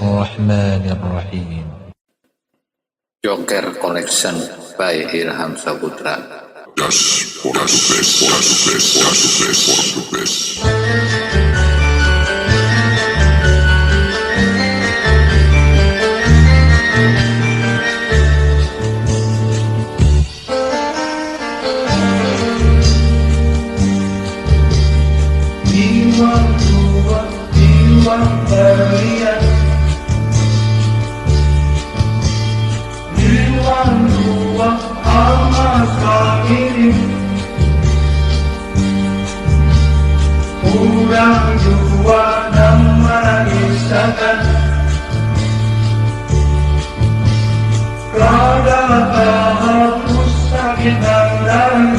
Bismillahirrahmanirrahim. Joker Collection by Ilham Saputra. Just for the best. Diwang berlian, diwang dua amat kami, kurang dua nama isakan, kada hapus sakit dan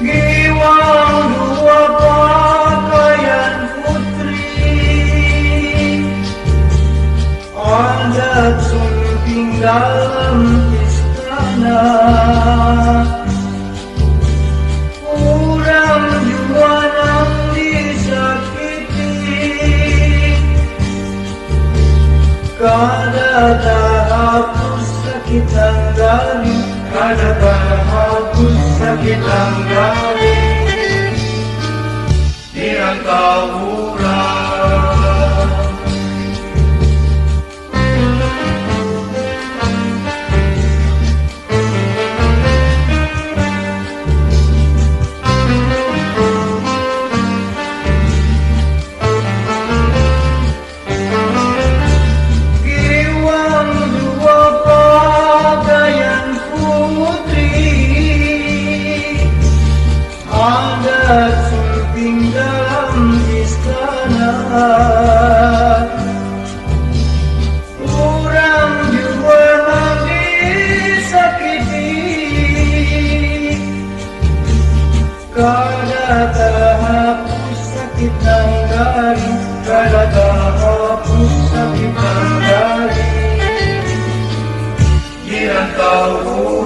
Giwang dua pakaian putri, ada sulbing dalam istana. Kurang jua yang disakiti, kada tak hapus sakit dari, kada tak hapus sakit dari di rantauan. Kurang jua disakiti, kada terhapus sakit dari, kada terhapus sakit dari di rantauan.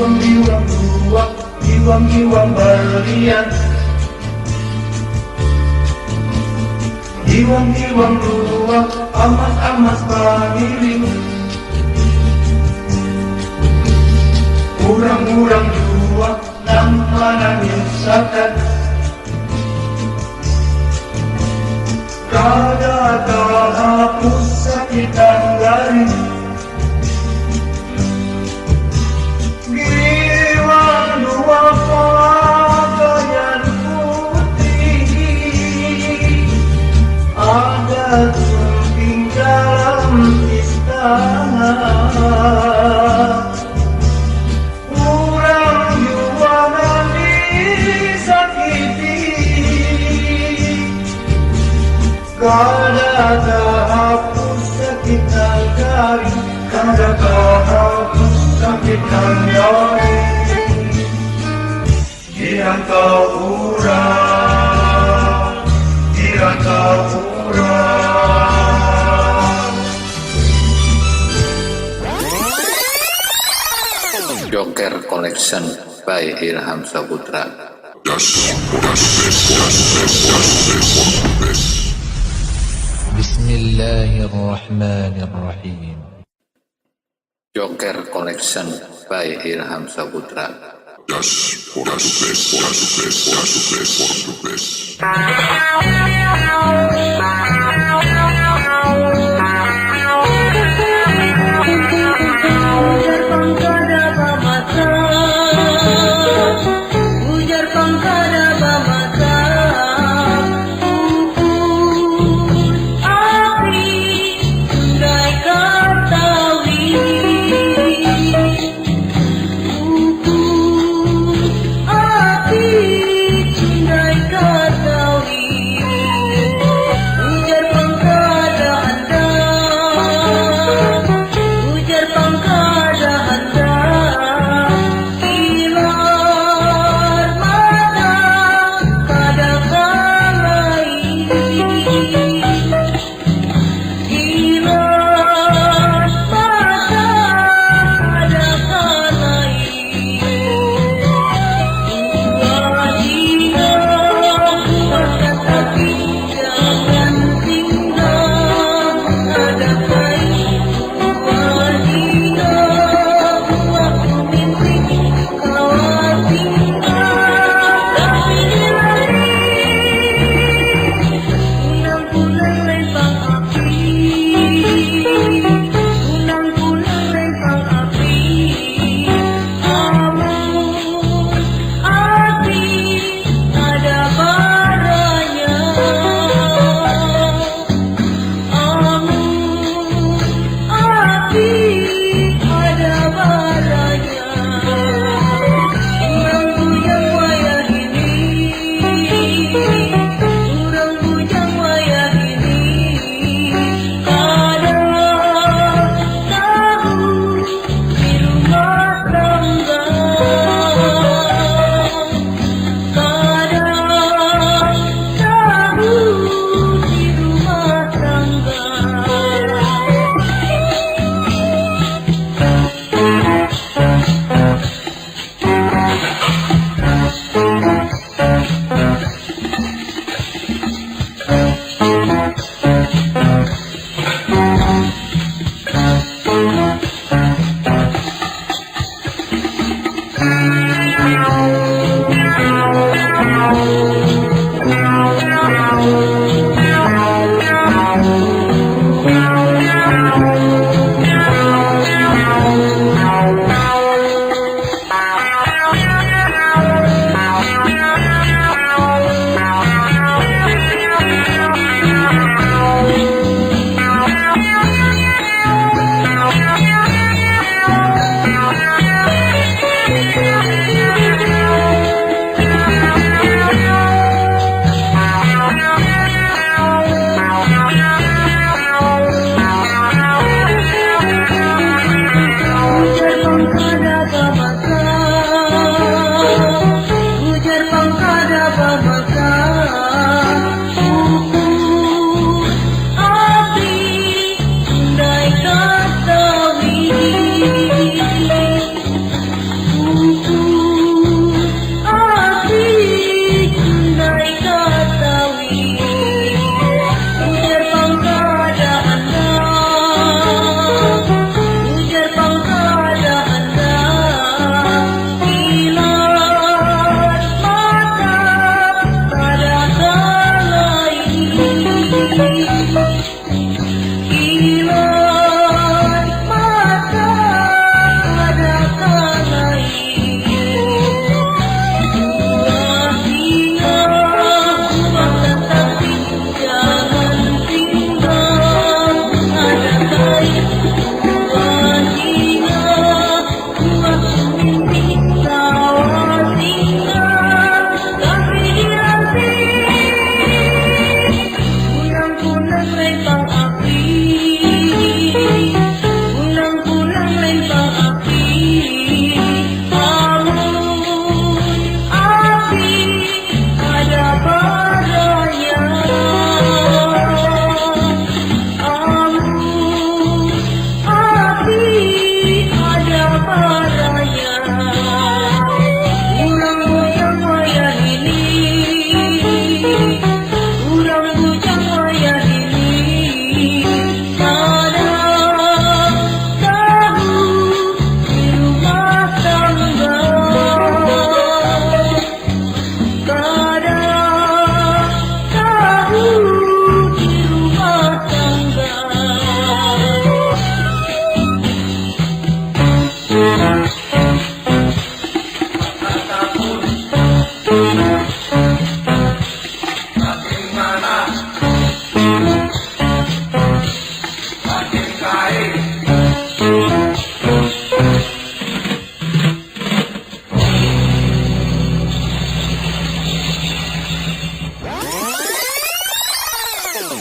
Diwang dua, diwang berlian, diwang dua amat pamiring, kurang dua nama nangisakan, kada terhapus sakit dari. Pakaian putih, ada sulbing dalam istana. Kurang jua yang disakiti, kada terhapus sakit dari, kada terhapus sakit dari di rantauan, di rantauan. Joker Collection by Ilham Saputra. Just for the best. Bismillah. الله الرحمن الرحيم. Joker Collection by Ilham Saputra. Just for the best. Ujar pangkada bamata, api sundai katawi, api sundai katawi.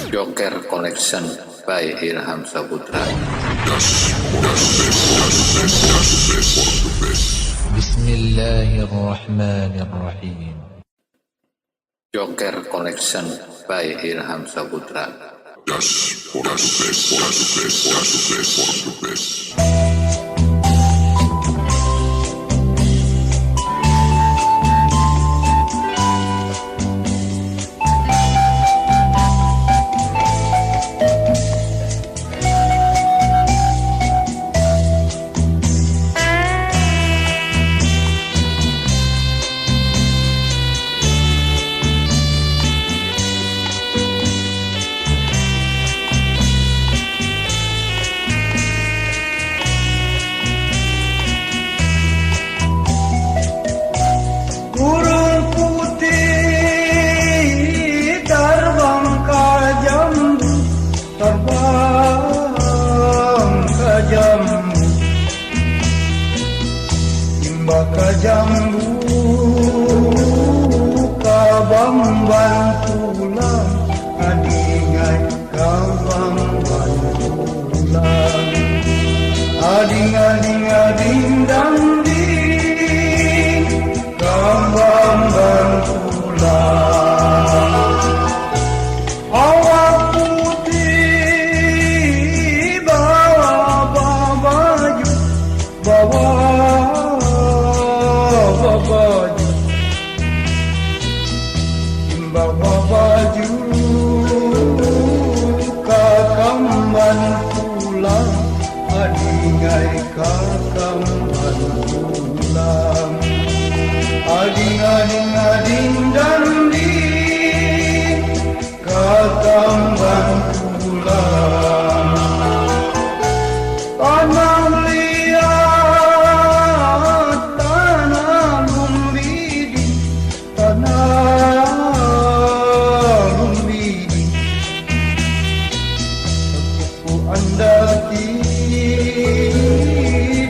Joker Collection by Ilham Saputra. بسم الله الرحمن الرحيم. Joker Collection by Ilham Saputra. Just for the best. Burung putih terbang ke jambu, terbang ke jambu, timbang ke jambu, kabamban pulang, adingai kabamban pulang, ading dang ding, kabamban pulang. Awak putih bawa baju, bawa baju, bawa baju, kakamban pulang, adingai kakamban pulang, ading danding, kakamban pulang. Tanah liat, tanah lumbidi, tanah lumbidi, kuku andati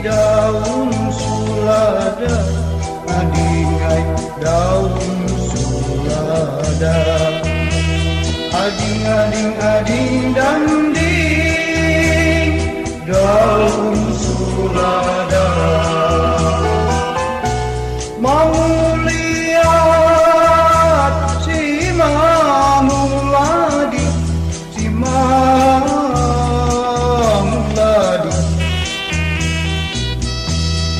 daun sulada, adingai daun sulada, ading danding, daun sulada. Mau lihat si Mamuladi, si Mamuladi,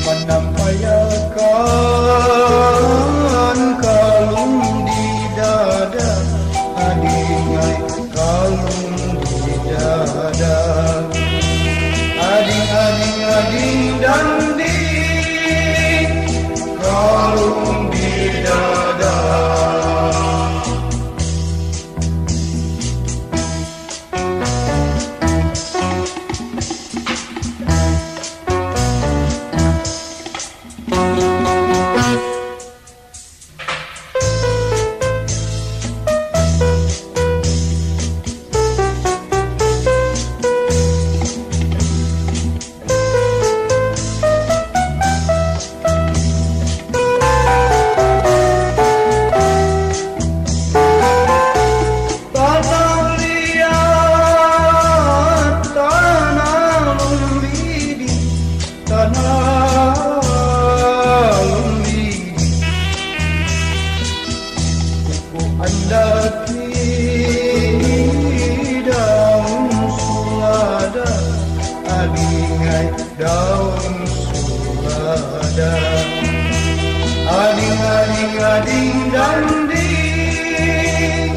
menampayakan kalung di dada, adingai kalung di dada, ading danding, kalung di dada. Tanah liat, tanah lumbidi, tanah lumbidi, kuku andati daun sulada, adingai daun sulada, ading danding,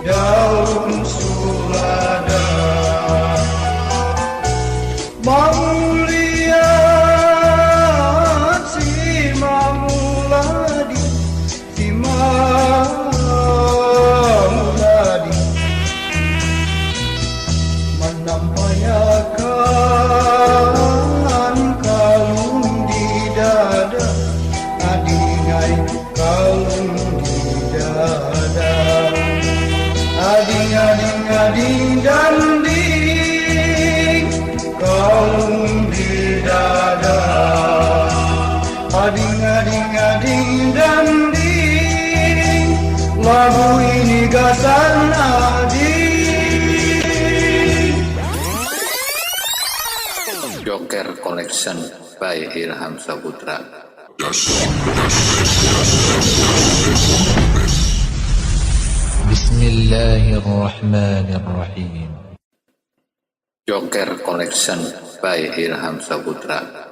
daun sulada. Mau lihat si Mamuladi, si Mamuladi, menampayakan kalung di dada, adingai kalung di dada, ading danding, kalung di dada, ading danding. Lagu ini Hasan Adi. Joker Collection by Ilham Saputra. Bismillahirrahmanirrahim. Joker Collection by Ilham Saputra.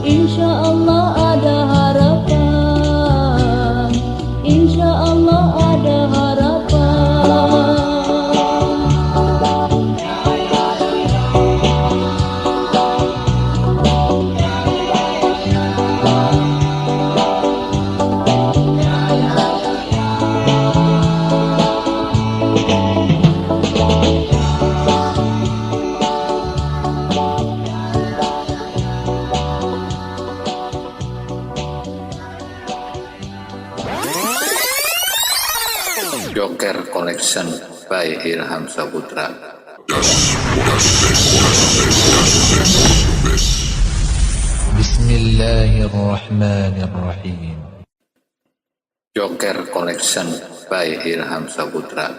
Insya Allah ada harapan. Joker Collection by Ilham Saputra. Bismillahirrahmanirrahim. Joker Collection by Ilham Saputra.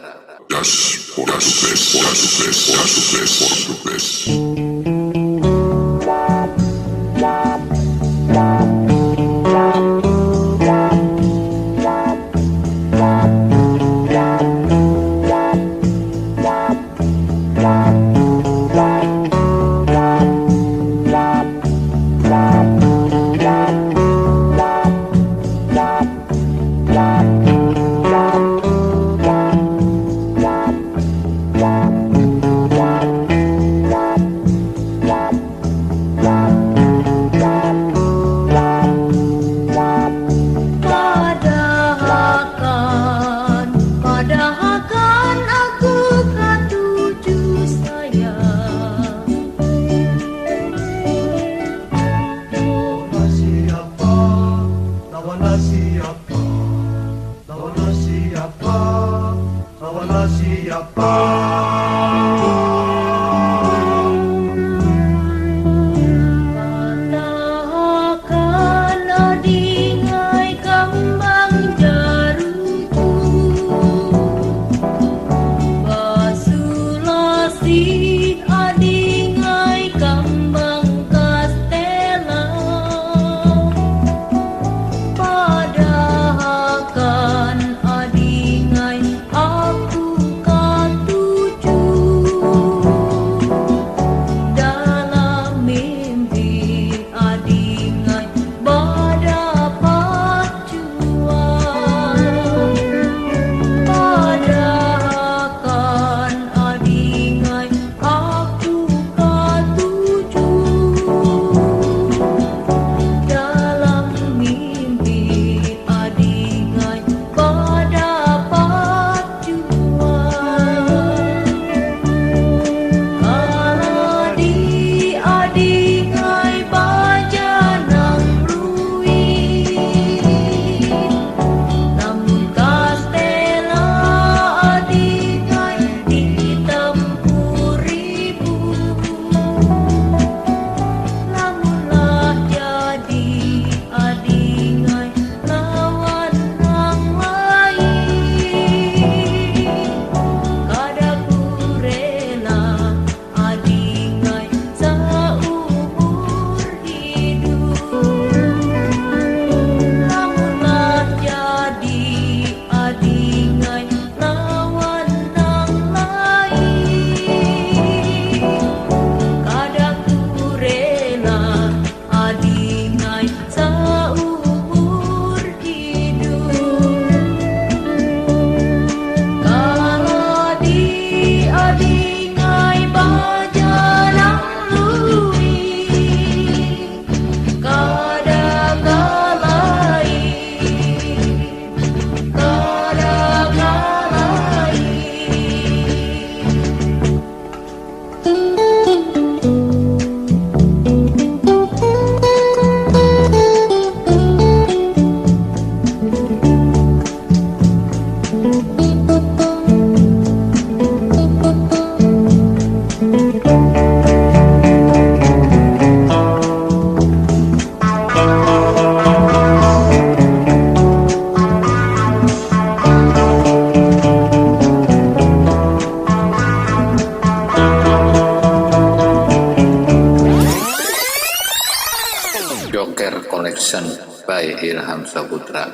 Joker Collection by Ilham Saputra.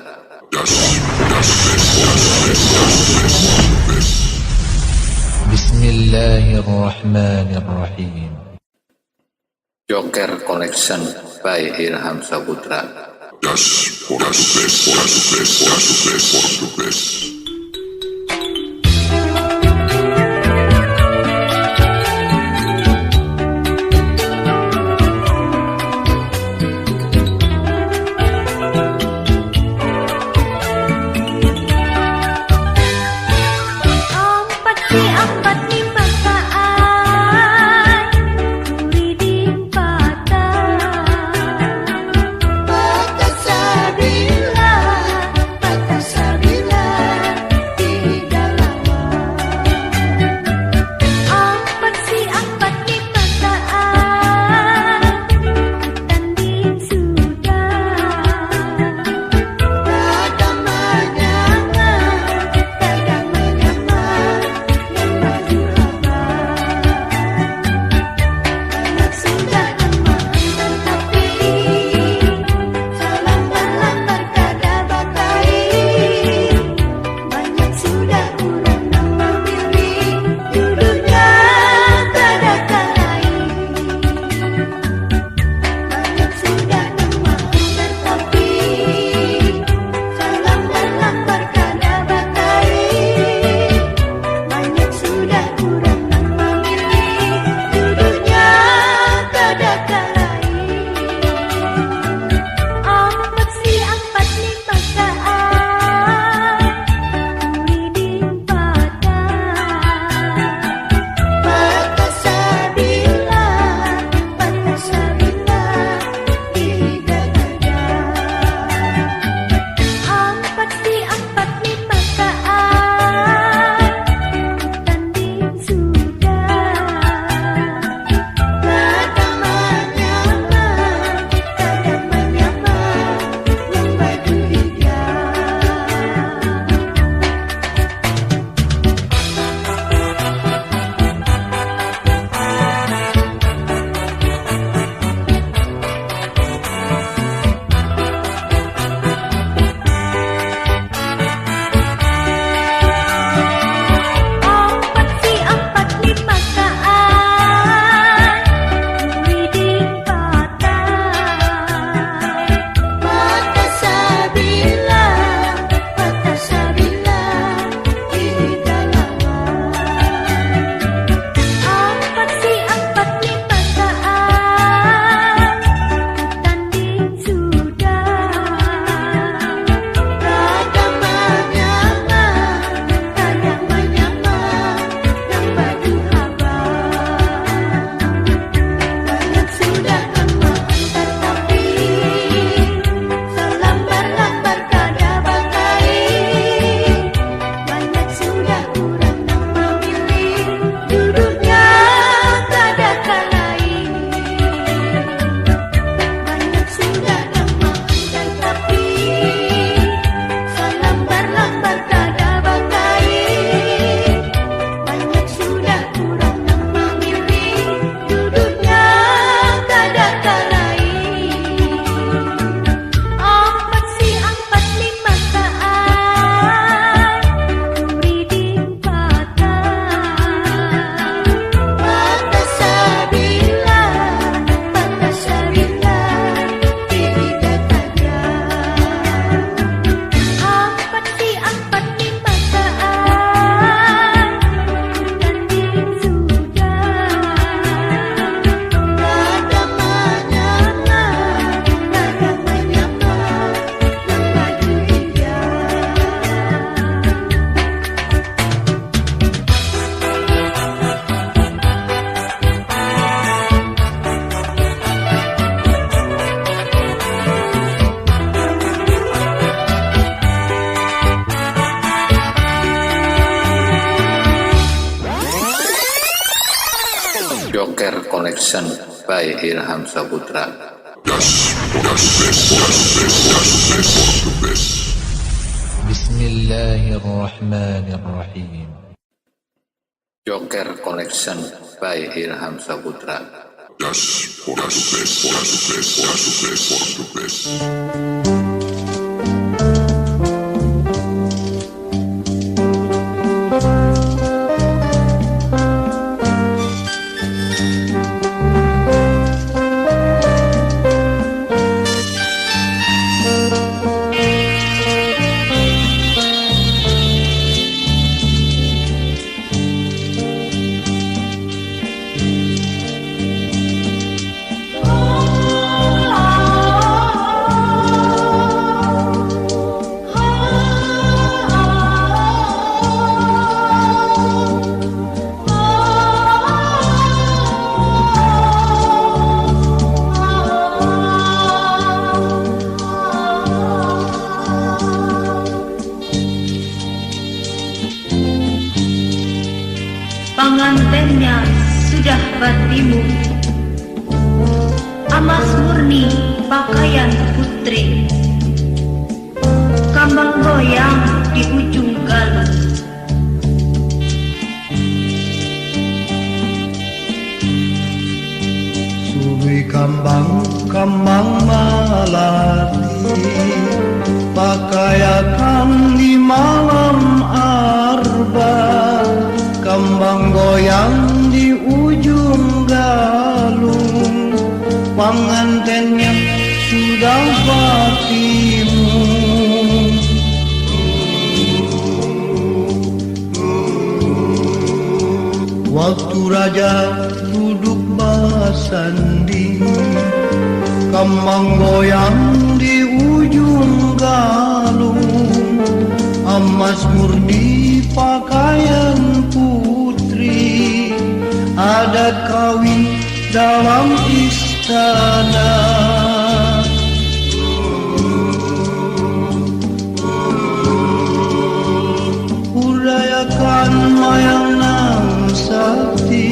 Bismillahirrahmanirrahim. Joker Collection by Ilham Saputra. Patah sabila Joker Collection by Ilham Saputra. Das best for the best. بسم الله الرحمن الرحيم. Joker Collection by Ilham Saputra. Das best for the best. Pengantennya sudah bertimu, emas murni pakaian putri, kambang goyang di ujung galung. Suri kambang malati, pakaian di malam arba, kambang goyang di ujung galung, pengantennya sudah bertimu. Waktu raja duduk bersanding, kambang goyang di ujung galung, emas murni pakaian putri, adat kawin dalam istana. Budayakan mayang sakti,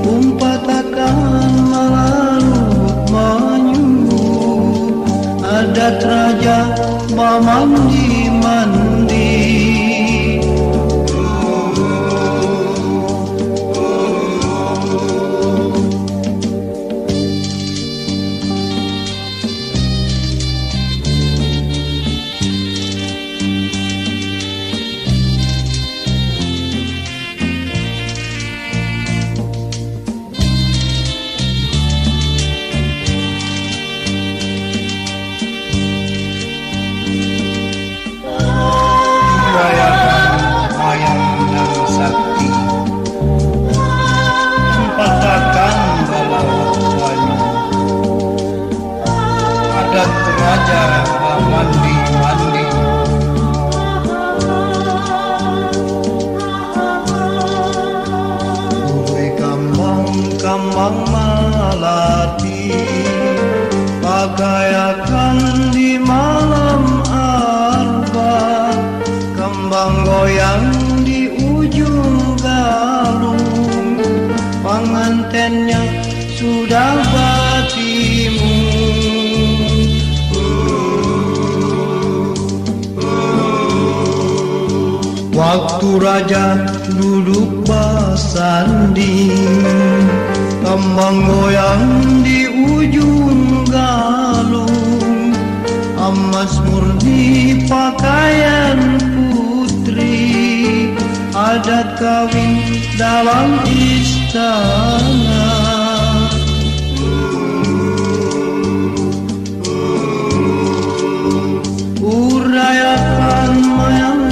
umpatakan melarut manyu, adat raja mandi. Raja mandi. Ui kambang malati, pakaian di malam arba, kambang goyang di ujung galung, pengantennya sudah bertimu. Waktu raja duduk bersanding, kambang goyang di ujung galung, emas murni pakaian putri, adat kawin dalam istana. Urayakan mayang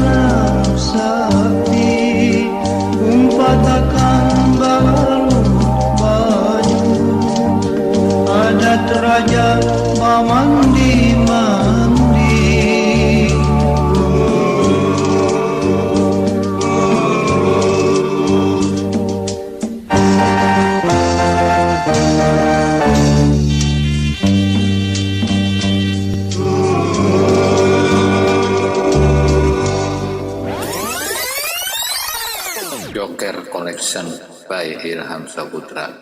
sakti, umpatakan balut baju, adat raja mandi. Joker Collection by Ilham Saputra.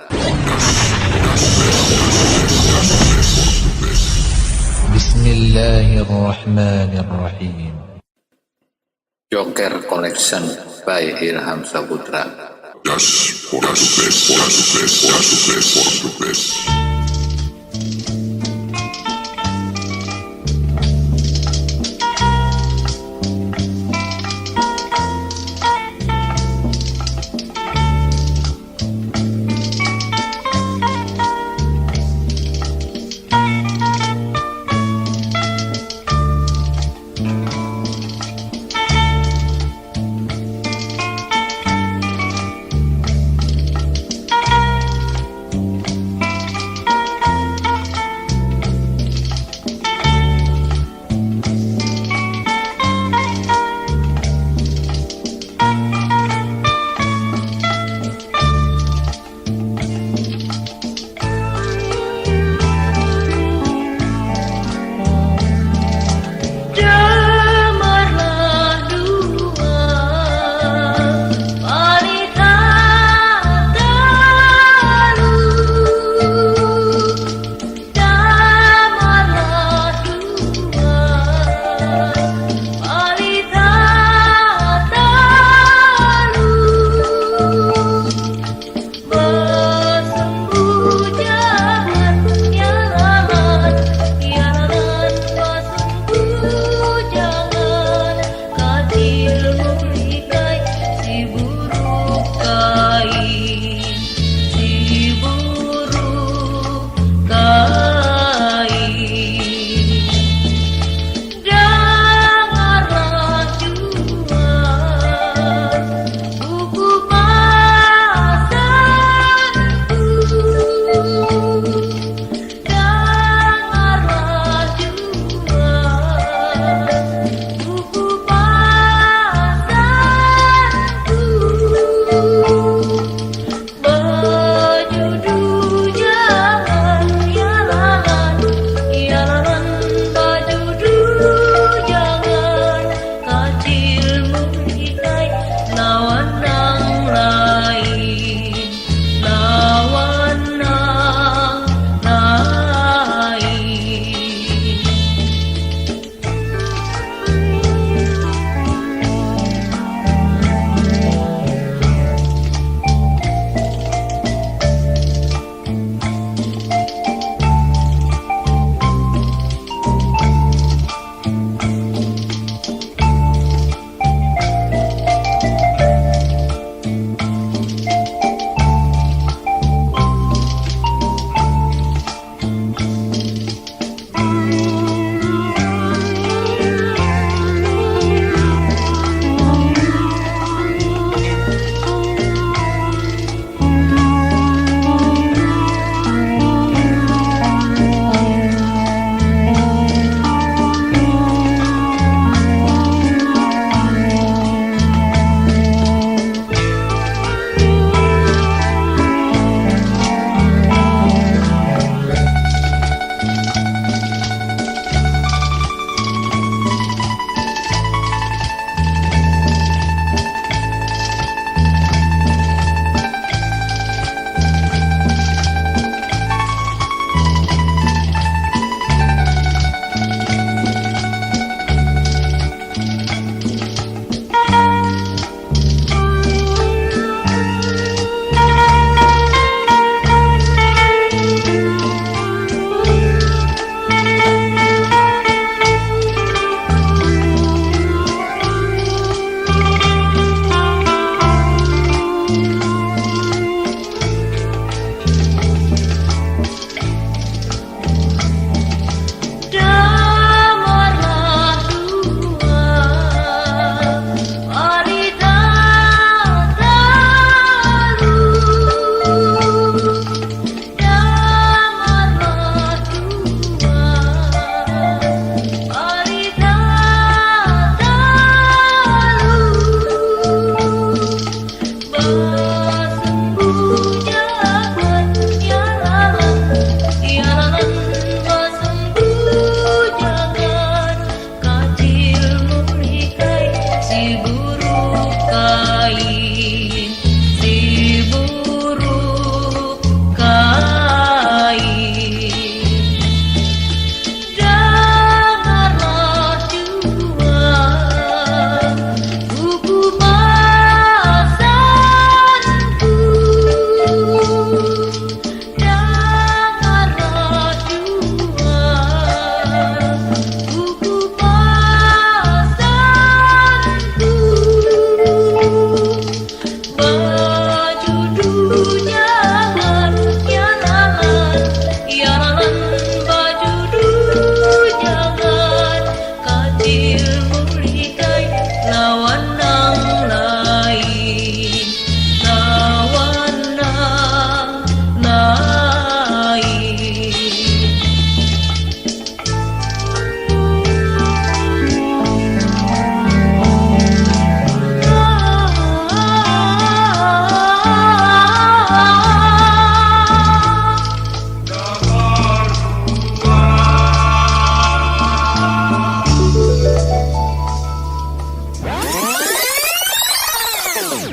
Bismillahirrahmanirrahim. Joker Collection by Ilham Saputra. Just for the best, for the best, for the best, for the best.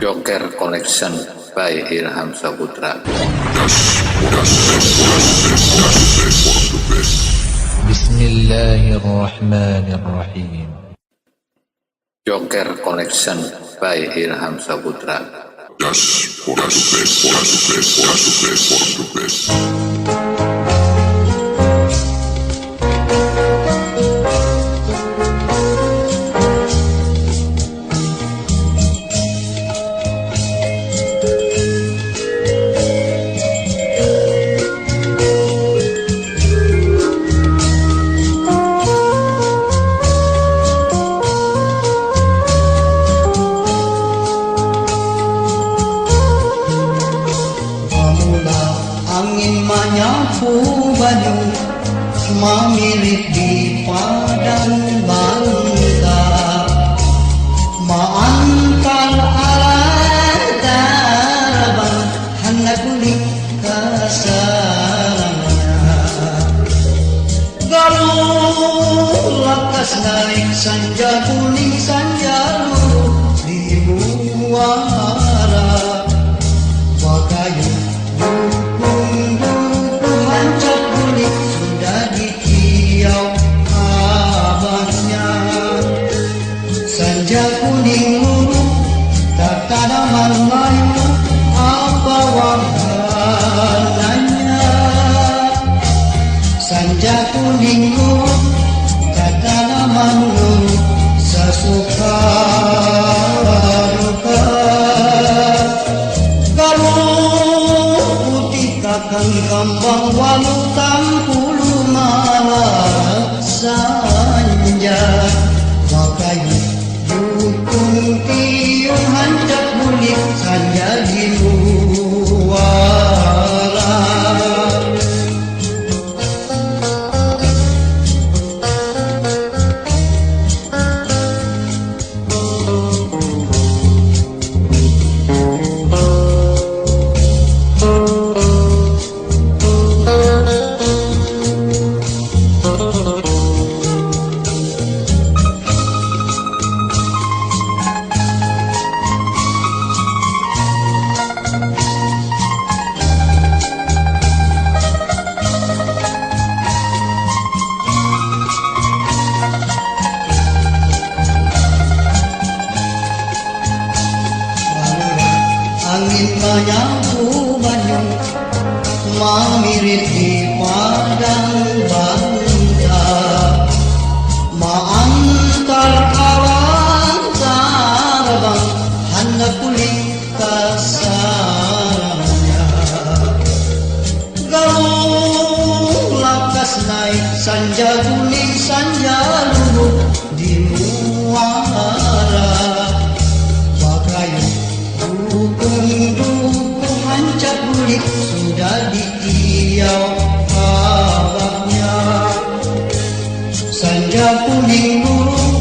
Joker Collection by Ilham Saputra. Bismillahirrahmanirrahim. Joker Collection by Ilham Saputra. Just for the best. Angin menyapu baju memirit di padang bangka, mengantar alat tarabang hendak kulit kasarnya. Galuh lakas naik sanja kuning sanja luruh di muara bakayu. Hancur kulit sudah dikiau abahnya. Sanja kuning luruh tak tanaman layu apa warnanya. Sanja kuning luruh tak tanaman luruh sesuka duka. Akan kambang walu tampulu malah sanja bakayu dukung tiung hancap bulik sanja di luara. Angin menyapu baju memirit di padang bangka, mengantar awan terbang hendak kulit kasarnya. Galuh lakas naik sanja kuning sanja luruh di muara bakayu. Dukung hancap bulik sudah dikiau abahnya. Sanja kuning luruh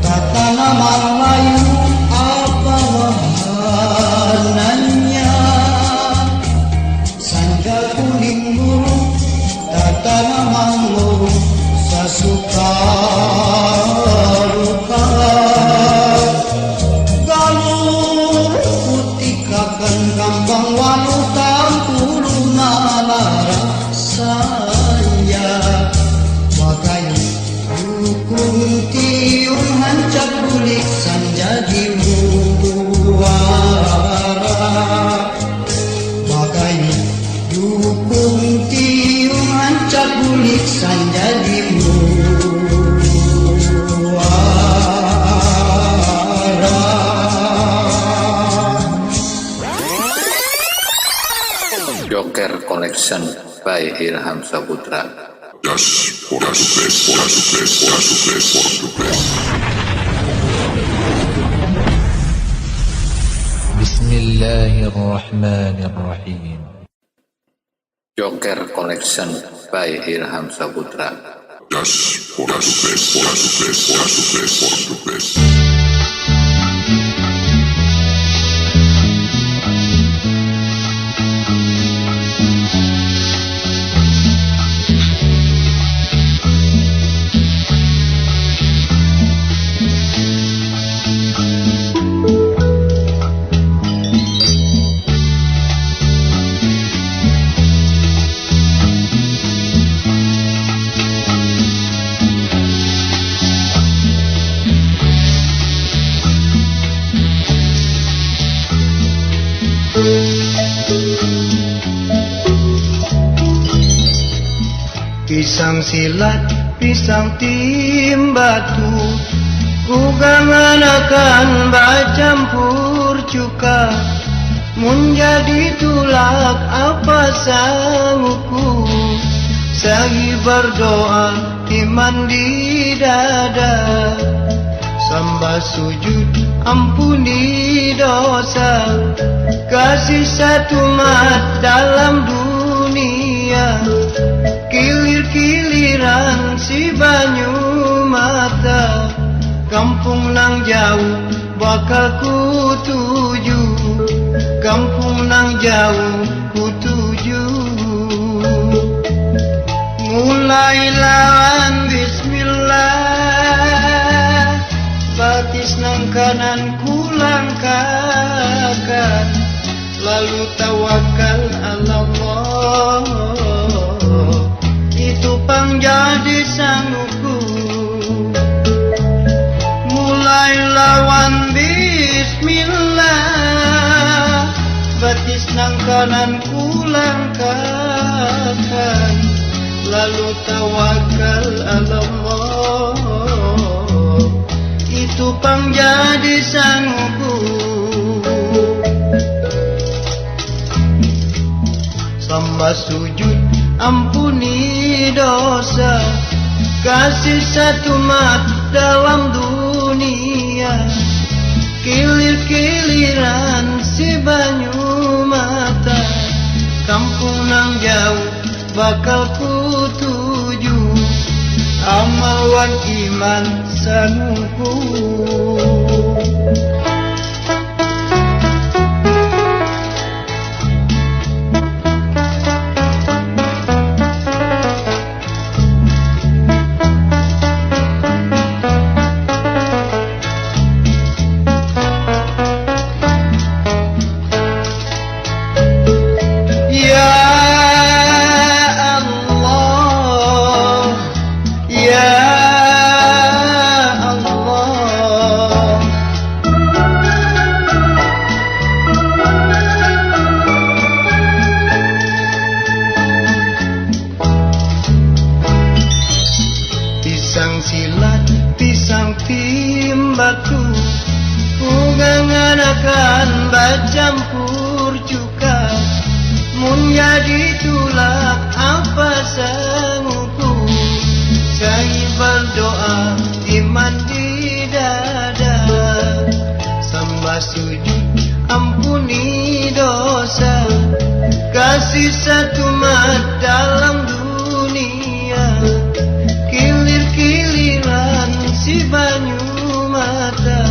tak tanaman layu apa warnanya. Sanja kuning luruh tak tanaman luruh sesuka duka. Kambang walu tampulu malah sanja bakayu dukung tiung hancap bulik sanja di muara. Bakayu dukung tiung hancap bulik sanja di Joker Collection by Ilham Saputra. Just for the best. Bismillahirrahmanirrahim. Joker Collection by Ilham Saputra. Just for the best. Pisang silat, pisang timbatu, kugangan akan bacampur cuka. Mun jadi tulak apa sangguku, sagi berdoa iman di dada. Sembah sujud ampuni dosa, kasih satu mat dalam dunia. Kilir-kiliran si banyu mata, kampung nang jauh bakal ku tuju, kampung nang jauh ku tuju. Mulai lawan bismillah, batis nang kanan ku langkahkan, lalu tawakal ala Allah, itu pang jadi sangguku. Mulai lawan bismillah, batis nang kanan ku langkahkan, lalu tawakal ala Allah, itu pang jadi sangguku. Sembah sujud ampuni dosa, kasih satu mat dalam dunia. Kilir-kiliran si banyu mata, kampung nang jauh bakal ku tuju, amal wan iman sanuku. Pisang silat, pisang timbatu, kugangan akan bacampur cuka. Mun jadi tulak apa sangguku, saya berdoa iman di dada. Sembah sujud ampuni dosa, kasih satu mat dalam dunia. Kilir-kiliran si banyu mata,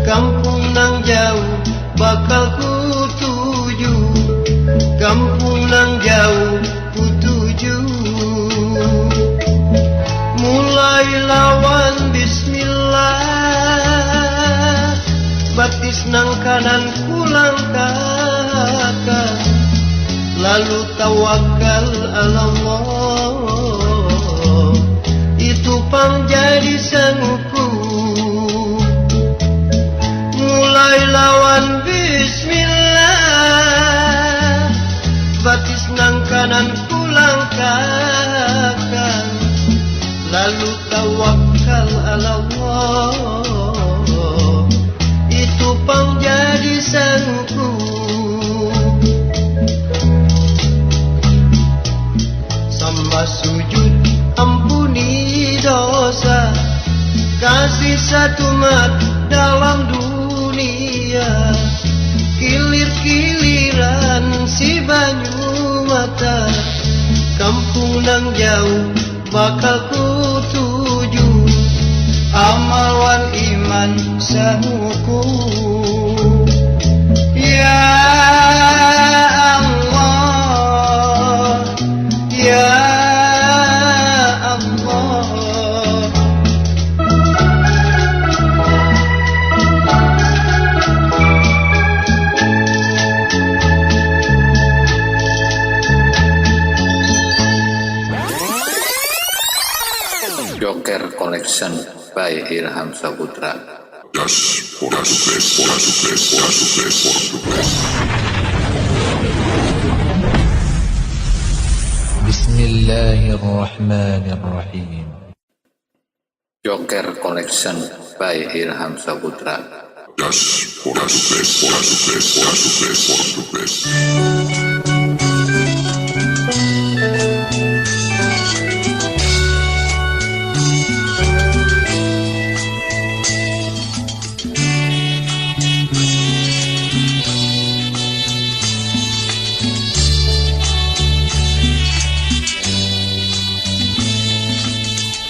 kampung nang jauh bakal ku tuju, kampung nang jauh ku tuju. Mulai lawan bismillah, batis nang kanan ku langkahkan, lalu tawakal ala Allah, itu pang jadi sangguku. Mulai lawan bismillah, batis nang kanan ku langkahkan, lalu tawakal ala Allah, itu pang jadi sangguku. Sembah sujud ampuni dosa, kasih satu mat dalam dunia. Kilir-kiliran si banyu mata, kampung nang jauh bakal ku tuju, amal wan iman sanuku. Ya Allah, ya Joker Collection by Ilham Saputra. Das Portugués. بسم الله الرحمن الرحيم. Joker Collection by Ilham Saputra. Just for the best, for the best, for the best, for the best.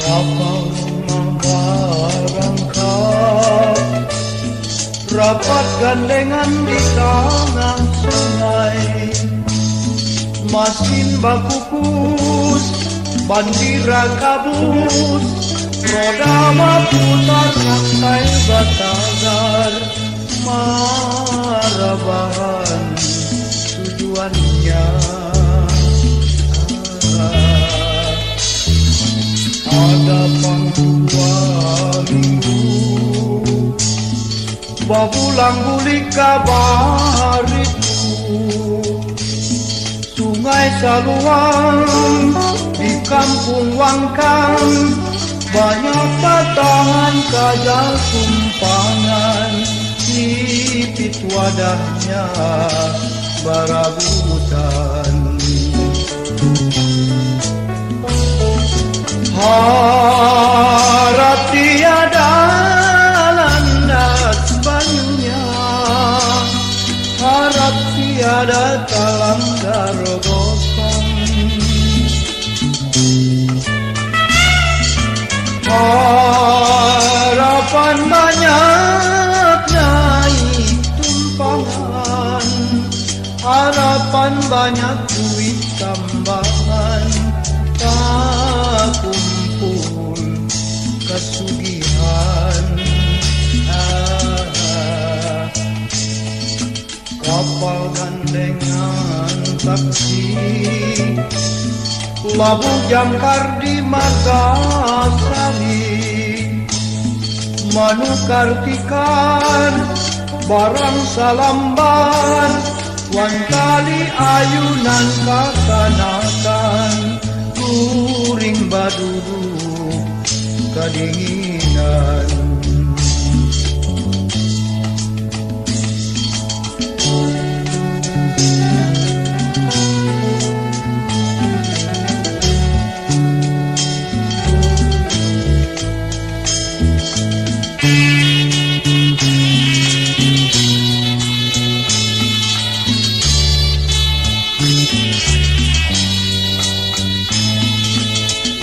Kapal berangkat, rapat gandengan di tengah sungai. Masin baku pus, bandira kabus, roda berputar rantai batagar. Marabahan tujuannya. Ada pangdua minggu, babulang bulik kabar itu. Sungai Saluang di kampung Wangkang, banyak batangan kajal tumpangan. Nipit wadahnya barabutan. Harap tiada landas banyunya, harap tiada talanggar gosong. Harapan banyak naik tumpangan, harapan banyak duit tambahan. Kumpul kesugihan. Kapal gandengan taksi, labu jangkar di Margasari, manukar tikar barang salamban, wantali ayunan kakanakan. Kuring badudu kedinginan.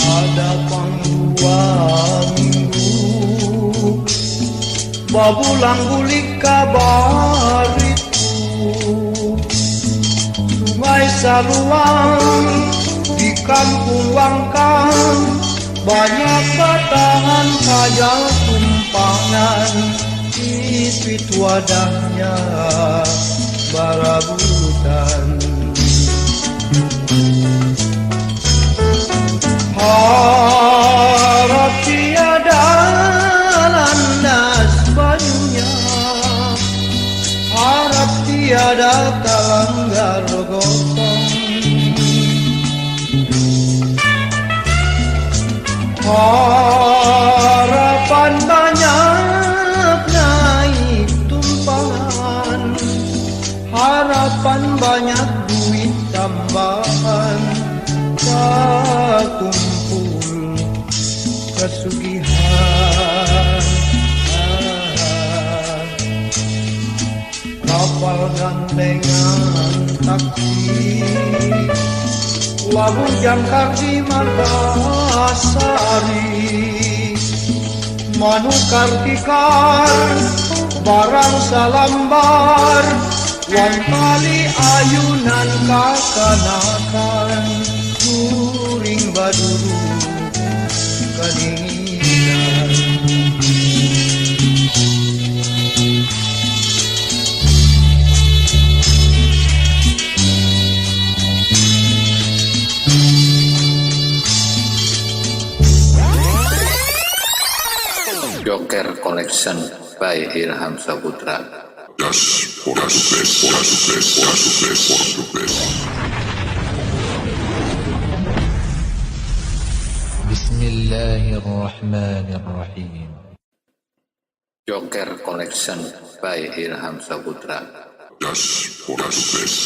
Ada pangdua minggu, babulang bulik kabar itu. Sungai Saluang di kampung Wangkang, banyak batangan kajal tumpangan. Nipit wadahnya barabutan. Harap tiada landas banyunya, harap tiada talanggar gosong. Harapan banyak naik tumpangan, harapan banyak duit tambahan. Kumpul kesugihan. Kapal gandengan taksi, labu jangkar di Margasari, manukar tikar barang salambar, wantali ayunan kakanakan. Kuring badudu kedinginan. Joker Collection by Ilham Saputra. Just for the best, for the best, for the best, for the best. الله الرحمن الرحيم. Joker Collection by Ilham Saputra. Das Portugués.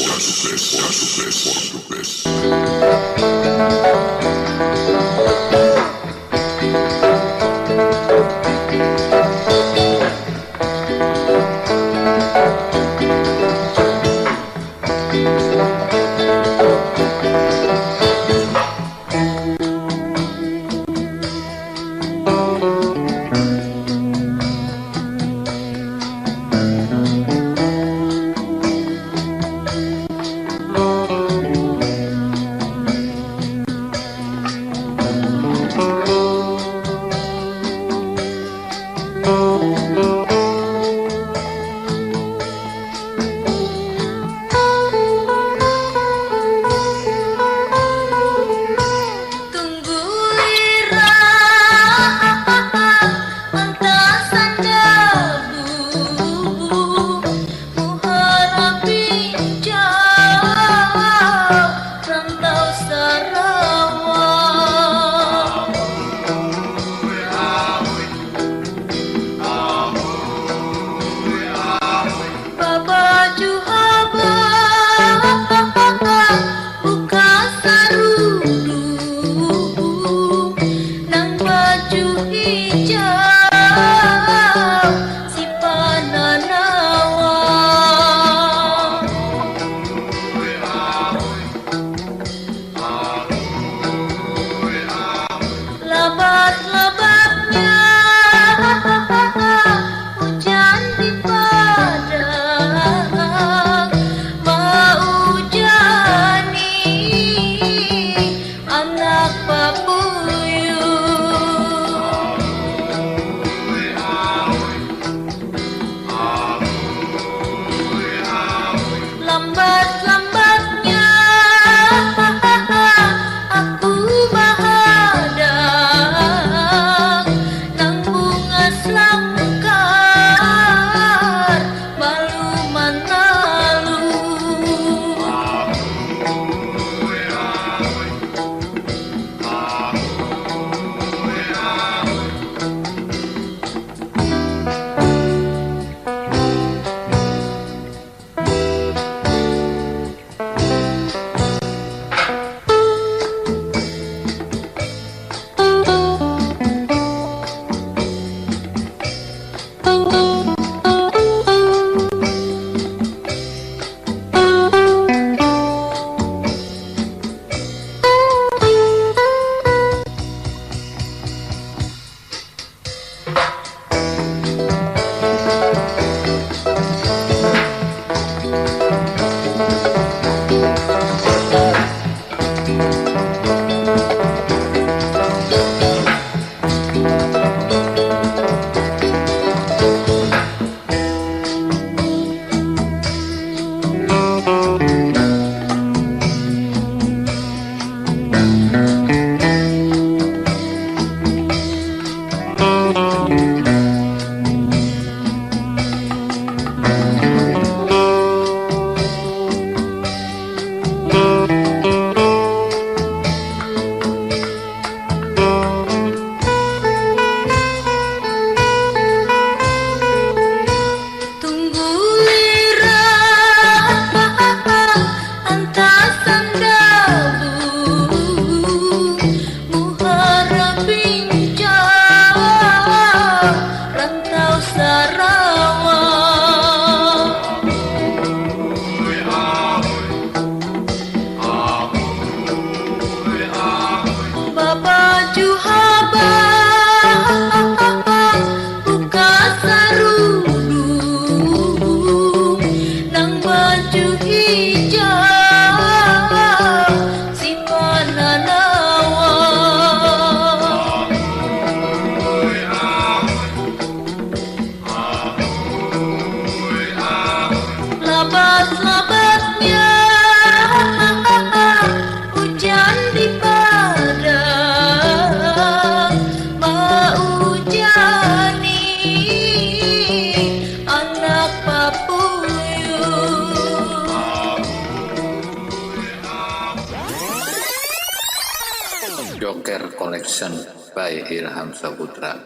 Joker Collection by Ilham Saputra.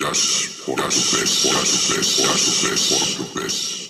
Just for the best.